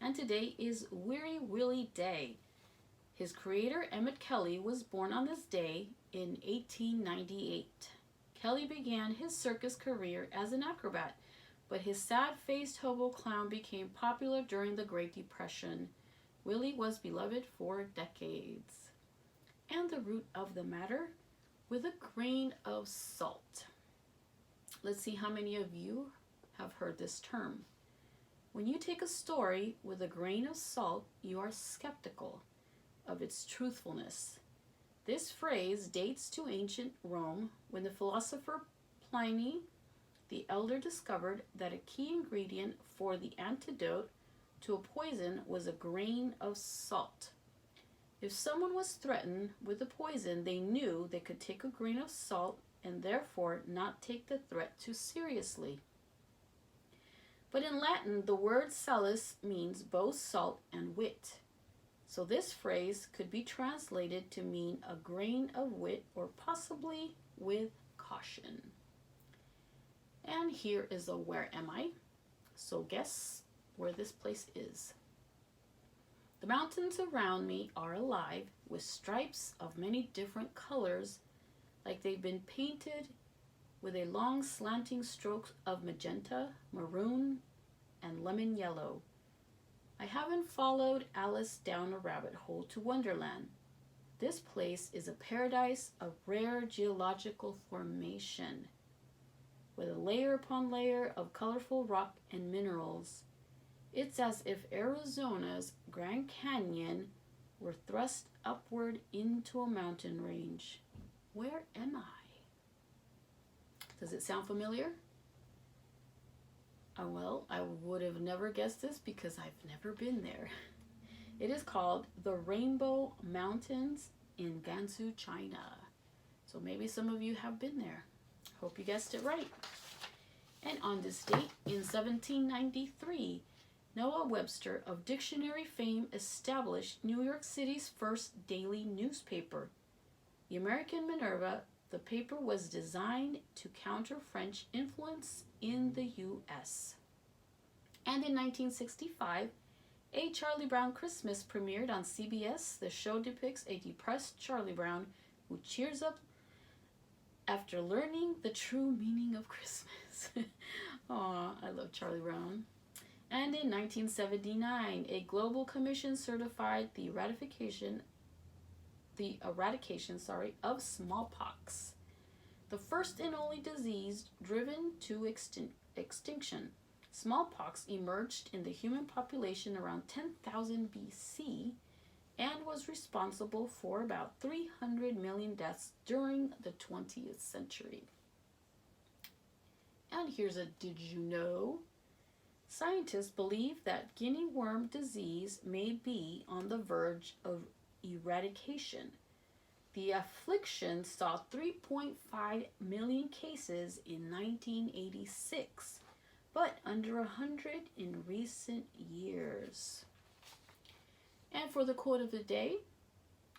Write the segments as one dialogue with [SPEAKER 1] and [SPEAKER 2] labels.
[SPEAKER 1] and today is Weary Willie Day. His creator, Emmett Kelly, was born on this day in 1898. Kelly began his circus career as an acrobat, but his sad-faced hobo clown became popular during the Great Depression. Willie was beloved for decades. And the root of the matter, with a grain of salt. Let's see how many of you have heard this term. When you take a story with a grain of salt, you are skeptical of its truthfulness. This phrase dates to ancient Rome when the philosopher Pliny the Elder discovered that a key ingredient for the antidote to a poison was a grain of salt. If someone was threatened with a poison, they knew they could take a grain of salt and therefore not take the threat too seriously. But in Latin, the word salus means both salt and wit. So this phrase could be translated to mean a grain of wit or possibly with caution. And here is a where am I? So guess where this place is. The mountains around me are alive with stripes of many different colors, like they've been painted with a long slanting stroke of magenta, maroon, and lemon yellow. I haven't followed Alice down a rabbit hole to Wonderland. This place is a paradise of rare geological formation, with a layer upon layer of colorful rock and minerals. It's as if Arizona's Grand Canyon were thrust upward into a mountain range. Where am I? Does it sound familiar? Well, I would have never guessed this because I've never been there. It is called the Rainbow Mountains in Gansu, China. So maybe some of you have been there. Hope you guessed it right. And on this date in 1793, Noah Webster of dictionary fame established New York City's first daily newspaper. The American Minerva, the paper was designed to counter French influence in the U.S. And in 1965, A Charlie Brown Christmas premiered on CBS. The show depicts a depressed Charlie Brown who cheers up after learning the true meaning of Christmas. Aw, I love Charlie Brown. And in 1979, a global commission certified the eradication of smallpox, the first and only disease driven to extinction. Smallpox emerged in the human population around 10,000 BC and was responsible for about 300 million deaths during the 20th century. And here's a did you know? Scientists believe that guinea worm disease may be on the verge of eradication. The affliction saw 3.5 million cases in 1986, but under 100 in recent years. And for the quote of the day,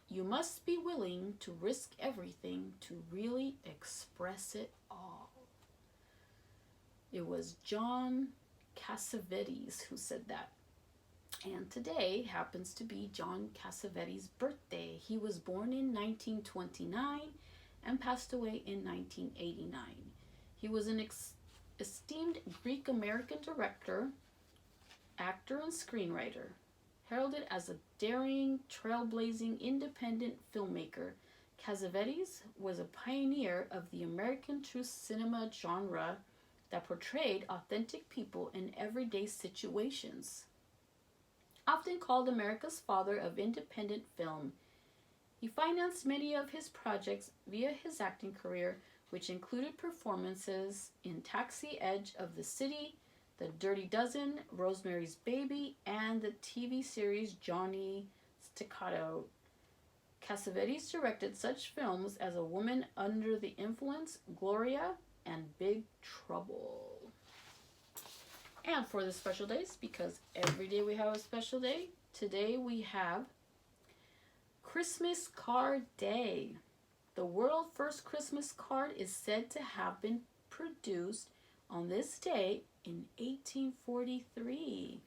[SPEAKER 1] you must be willing to risk everything to really express it all. It was John Cassavetes who said that. And today happens to be John Cassavetes' birthday. He was born in 1929 and passed away in 1989. He was an esteemed Greek-American director, actor, and screenwriter. Heralded as a daring, trailblazing, independent filmmaker, Cassavetes was a pioneer of the American true cinema genre that portrayed authentic people in everyday situations. Often called America's father of independent film, he financed many of his projects via his acting career, which included performances in Taxi, Edge of the City, The Dirty Dozen, Rosemary's Baby, and the TV series Johnny Staccato. Cassavetes directed such films as A Woman Under the Influence, Gloria, and Big Trouble. And for the special days, because every day we have a special day, today we have Christmas Card Day. The world's first Christmas card is said to have been produced on this day in 1843.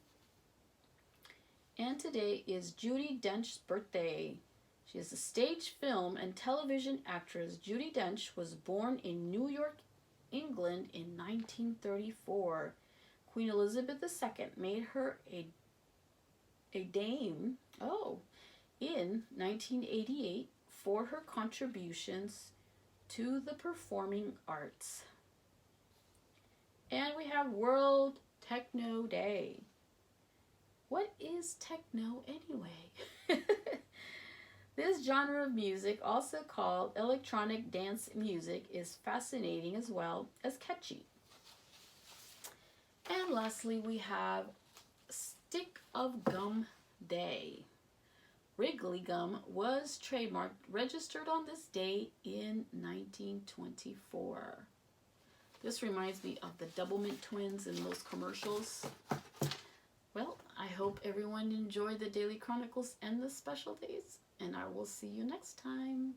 [SPEAKER 1] And today is Judi Dench's birthday. She is a stage, film, and television actress. Judi Dench was born in New York, England in 1934. Queen Elizabeth II made her a dame in 1988 for her contributions to the performing arts. And we have World Techno Day. What is techno anyway? This genre of music, also called electronic dance music, is fascinating as well as catchy. And lastly, we have Stick of Gum Day. Wrigley gum was trademarked, registered on this day in 1924. This reminds me of the Doublemint twins in those commercials. Well, I hope everyone enjoyed the Daily Chronicles and the special days, and I will see you next time.